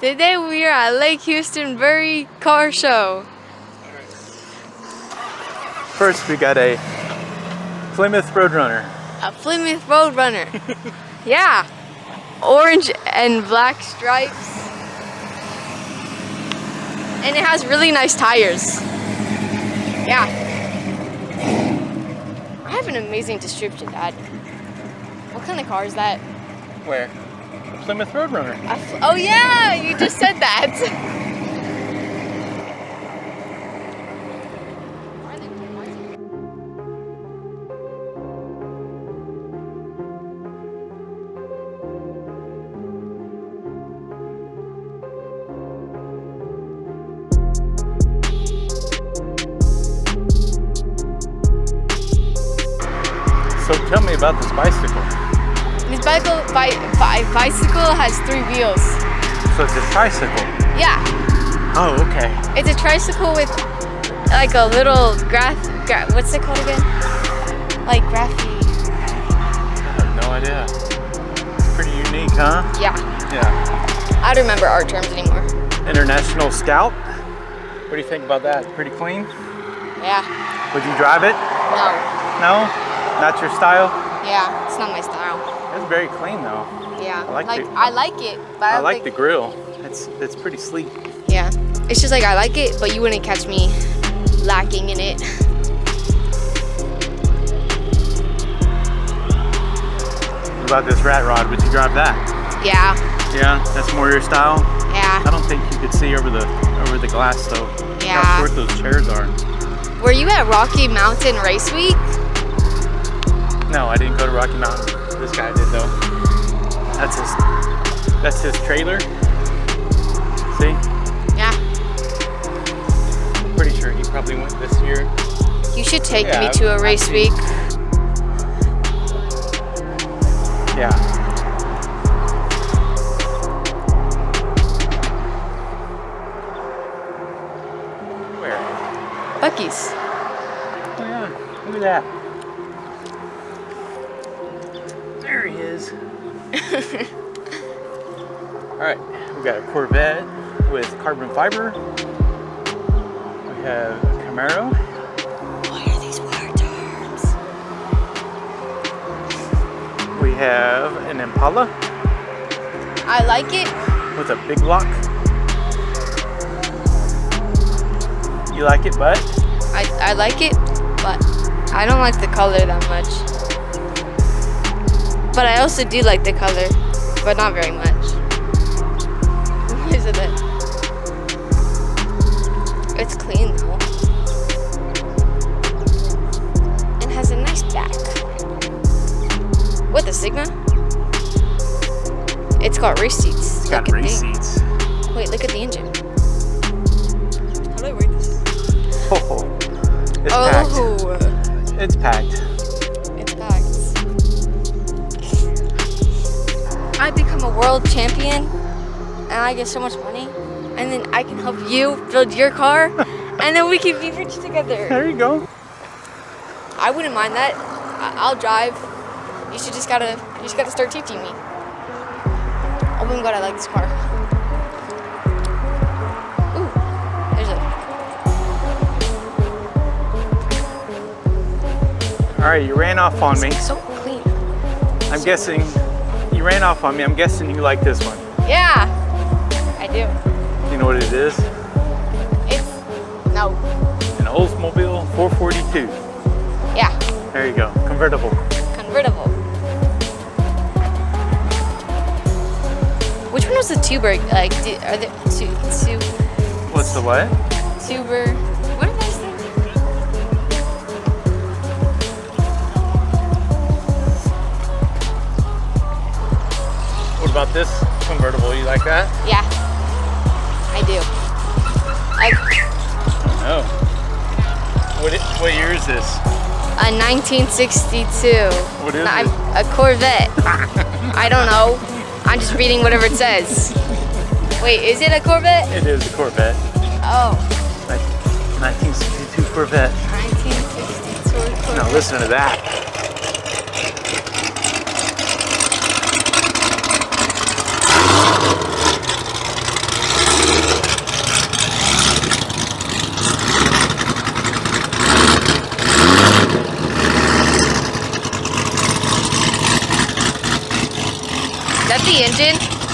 Today we are at Lake Houston Brewery Car Show. First, we got a Plymouth Roadrunner. A Plymouth Roadrunner. Yeah. Orange and black stripes. And it has really nice tires. Yeah. I have an amazing description, Dad. What kind of car is that? Where? A Plymouth Roadrunner. Oh yeah, you just said that. So tell me about this bicycle. This bicycle has 3 wheels. So it's a tricycle. Yeah. Oh, okay. It's a tricycle with like a little what's it called again? Like graphene. I have no idea. It's pretty unique, huh? Yeah. Yeah. I don't remember art terms anymore. International Scout. What do you think about that? Pretty clean? Yeah. Would you drive it? No. No? Not your style? Yeah, it's not my style. It's very clean though. Yeah. I like it, but I like the grill. It's pretty sleek. Yeah. It's just like I like it, but you wouldn't catch me lacking in it. What about this rat rod? Would you drive that? Yeah. Yeah, that's more your style? Yeah. I don't think you could see over the glass though. Yeah. Look how short those chairs are. Were you at Rocky Mountain Race Week? No, I didn't go to Rocky Mountain. This guy did though. That's his trailer. See? Yeah. Pretty sure he probably went this year. You should take me to a race week. Yeah. Where? Buc-ee's. Oh yeah, look at that. There he is. Alright, we got a Corvette with carbon fiber. We have a Camaro. What are these word terms? We have an Impala I like it. with a big lock. You like it, but? I like it, but I don't like the color that much. But I also do like the color, but not very much. Isn't it? It's clean though. And has a nice back. What, the Sigma? It's got race seats. It's got race seats. Wait, look at the engine. How do I rate this? Oh, it's packed. It's packed. It's packed. I become a world champion and I get so much money, and then I can help you build your car, and then we can be rich together. There you go. I wouldn't mind that. I'll drive. You just gotta start teaching me. Oh my god, I like this car. Ooh, there's a. All right, you ran off on me. It's so clean. I'm guessing you ran off on me. I'm guessing you like this one. Yeah, I do. You know what it is? No. An Oldsmobile 442. Yeah. There you go. Convertible. Convertible. Which one was the tuber? Like, are there two? What's the what? Tuber. What are those things? What about this convertible? You like that? Yeah, I do. Oh. What year is this? A 1962. What is it? A Corvette. I don't know. I'm just reading whatever it says. Wait, is it a Corvette? It is a Corvette. Oh. 1962 Corvette. 1962 Corvette. Now listen to that.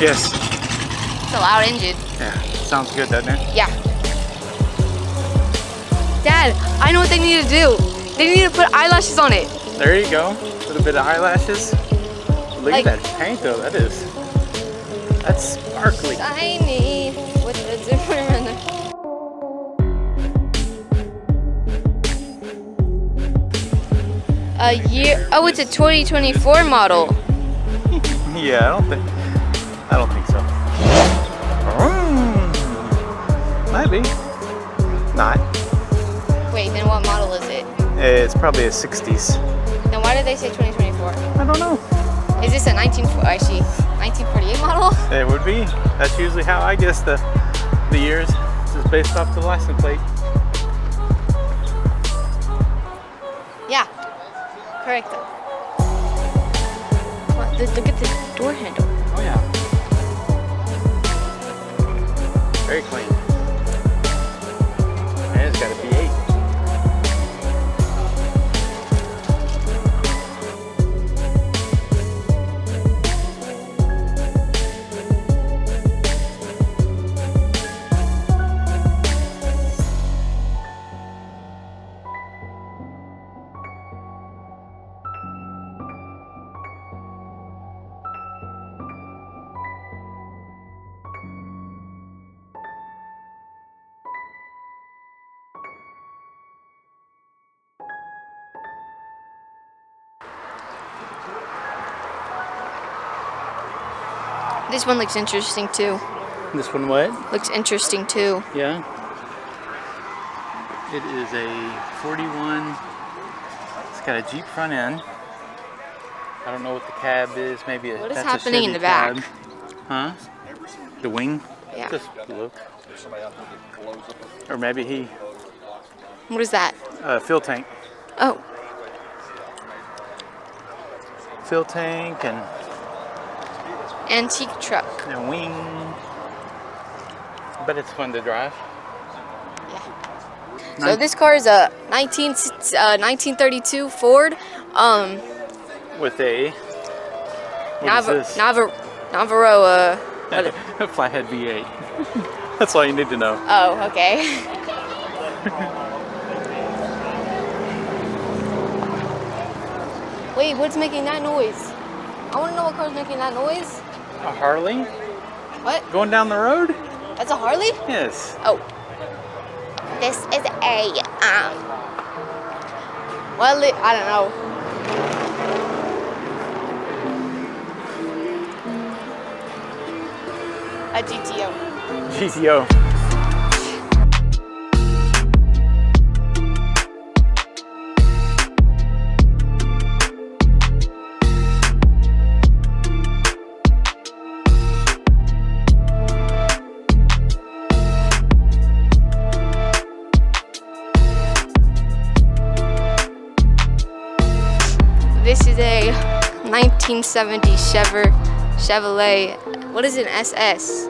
Yes. It's a loud engine. Yeah. Sounds good, doesn't it? Yeah. Dad, I know what they need to do. They need to put eyelashes on it. There you go. A little bit of eyelashes. Look Like- at that paint though. That's sparkly. Shiny with the different. A year. Oh, it's a 2024 model. Yeah, I don't think so. Might be. Not. Wait, then what model is it? It's probably a 60s. Then why did they say 2024? I don't know. Is this a 1948 model? It would be. That's usually how I guess the years. Just based off the license plate. Yeah. Correct. What? Look at the door handle. Oh yeah. Very clean. And it's got a V8. This one looks interesting too. This one what? Looks interesting too. Yeah. It is a 41. It's got a Jeep front end. I don't know what the cab is. Maybe What is that's happening a in Chevy the back? cab. Huh? The wing? Yeah. Just look. Or maybe he What is that? fuel tank. Oh, Fuel tank and antique truck. wing. But it's fun to drive. Yeah. So this car is a 1932 Ford. With a what is this? Navarro. A flathead V8. That's all you need to know. Oh, okay. Wait, what's making that noise? I want to know what car's making that noise. A Harley? What? Going down the road? That's a Harley? Yes. Oh. This is a well, I don't know. A GTO. GTO. This is a 1970 Chevrolet. What is an SS?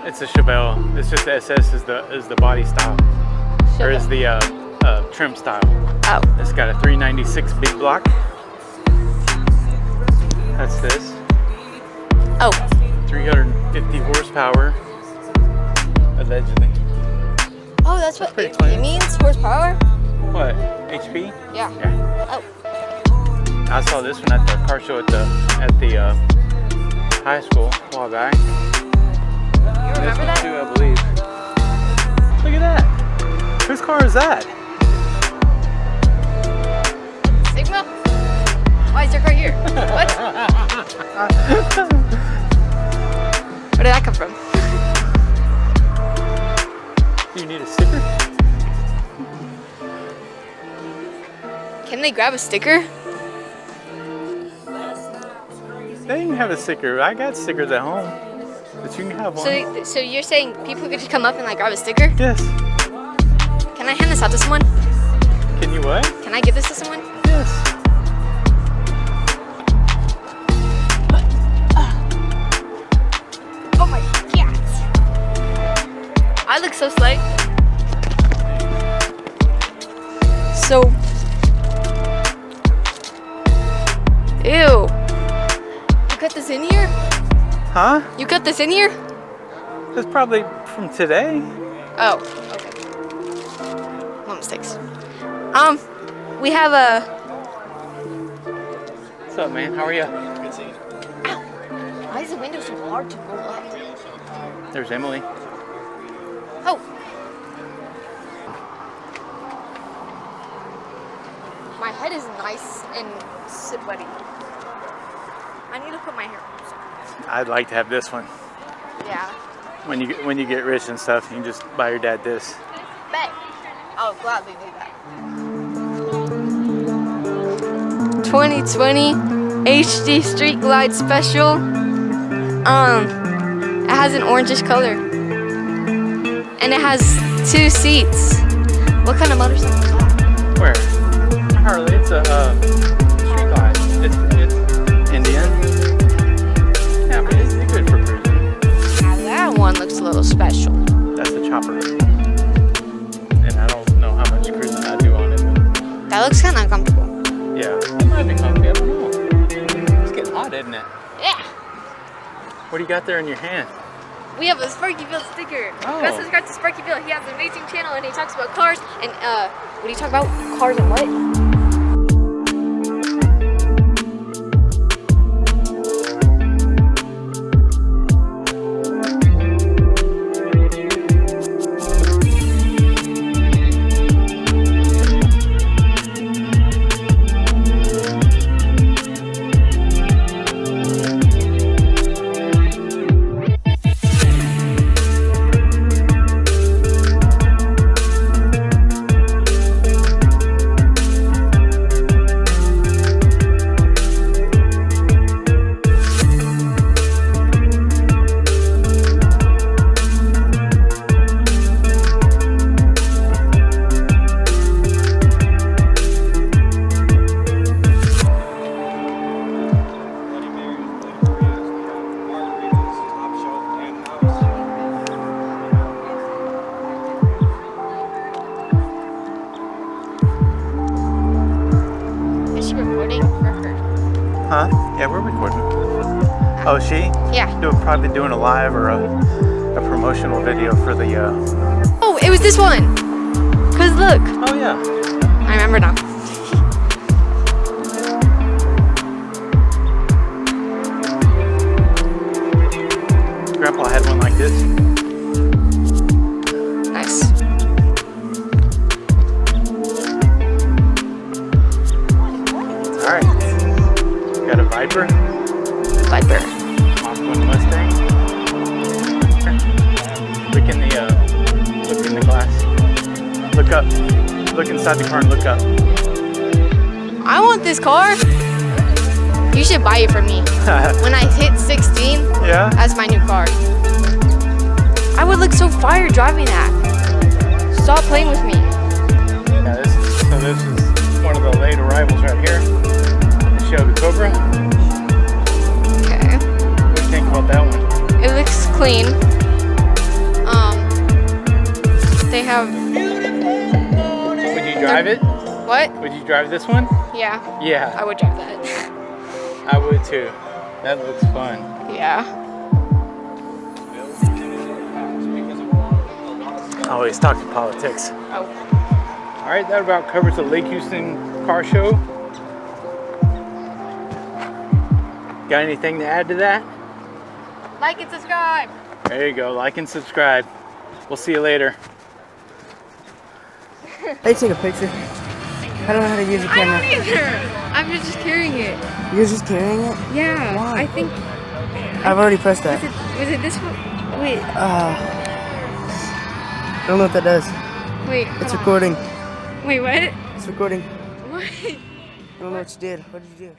It's a Chevelle. It's just the SS is the body style, or is the trim style. Oh. It's got a 396 big block. That's this. Oh. 350 horsepower, allegedly. Oh, that's what pretty it clean. means? Horsepower? What? HP? Yeah. Yeah. Oh. I saw this one at the car show at the high school a while back. You This remember one that? too, I believe. Look at that. Whose car is that? Sigma? Why is your car here? What? Where did that come from? Do you need a sticker? Can they grab a sticker? They didn't have a sticker. I got stickers at home. But you can have one. So you're saying people could just come up and like grab a sticker? Yes. Can I hand this out to someone? Can you what? Can I give this to someone? Yes. Oh my god! I look so slay. So. Ew. You cut this in here? Huh? You cut this in here? That's probably from today. Oh, okay. No mistakes. We have a... What's up, man? How are you? Why is the window so hard to roll up? There's Emily. Oh. My head is nice and sweaty. I need to put my hair on. I'd like to have this one. Yeah. When you get rich and stuff, you can just buy your dad this. Bet. I'll gladly do that. 2020 HD Street Glide Special. It has an orangish color. And it has 2 seats. What kind of motorcycle is that? Where? Harley. It's a street glide. It's Indian. Yeah, I mean, it's good for cruising. Now that one looks a little special. That's the chopper. And I don't know how much cruising I do on it. But That looks kind of uncomfortable. yeah, it might be comfy. I don't know. It's getting hot, isn't it? Yeah. What do you got there in your hand? We have a Sparky Bill sticker. Oh. Go subscribe to Sparky Bill. He has an amazing channel and he talks about cars and what do you talk about? Cars and what? Is she recording or her? Huh? Yeah, we're recording. Oh, she? Yeah. Probably doing a live or a promotional video for the. Oh, it was this one. Cause look. Oh yeah. I remember now. Grandpa had one like this. Nice. All right. Got a Viper. Viper. Mach 1 Mustang. Look in the glass. Look up. Look inside the car and look up. I want this car. You should buy it for me. When I hit 16, Yeah. that's my new car. I would look so fire driving that. Stop playing with me. Yeah, this is one of the late arrivals right here. The Shelby Cobra. Okay. What do you think about that one? It looks clean. They have. Would you drive it? What? Would you drive this one? Yeah. Yeah, I would drive that. I would too. That looks fun. Yeah. Oh, he's talking politics. Oh. All right, that about covers the Lake Houston car show. Got anything to add to that? Like and subscribe. There you go, like and subscribe. We'll see you later. Hey, take a picture. I don't know how to use the I camera. don't either. I'm just carrying it. You're just carrying it? Yeah. Why? I think. I've already pressed that. Was it this one? Wait. I don't know what that does. Wait. It's hold on. recording. Wait, what? It's recording. What? I don't know what you did. What did you do?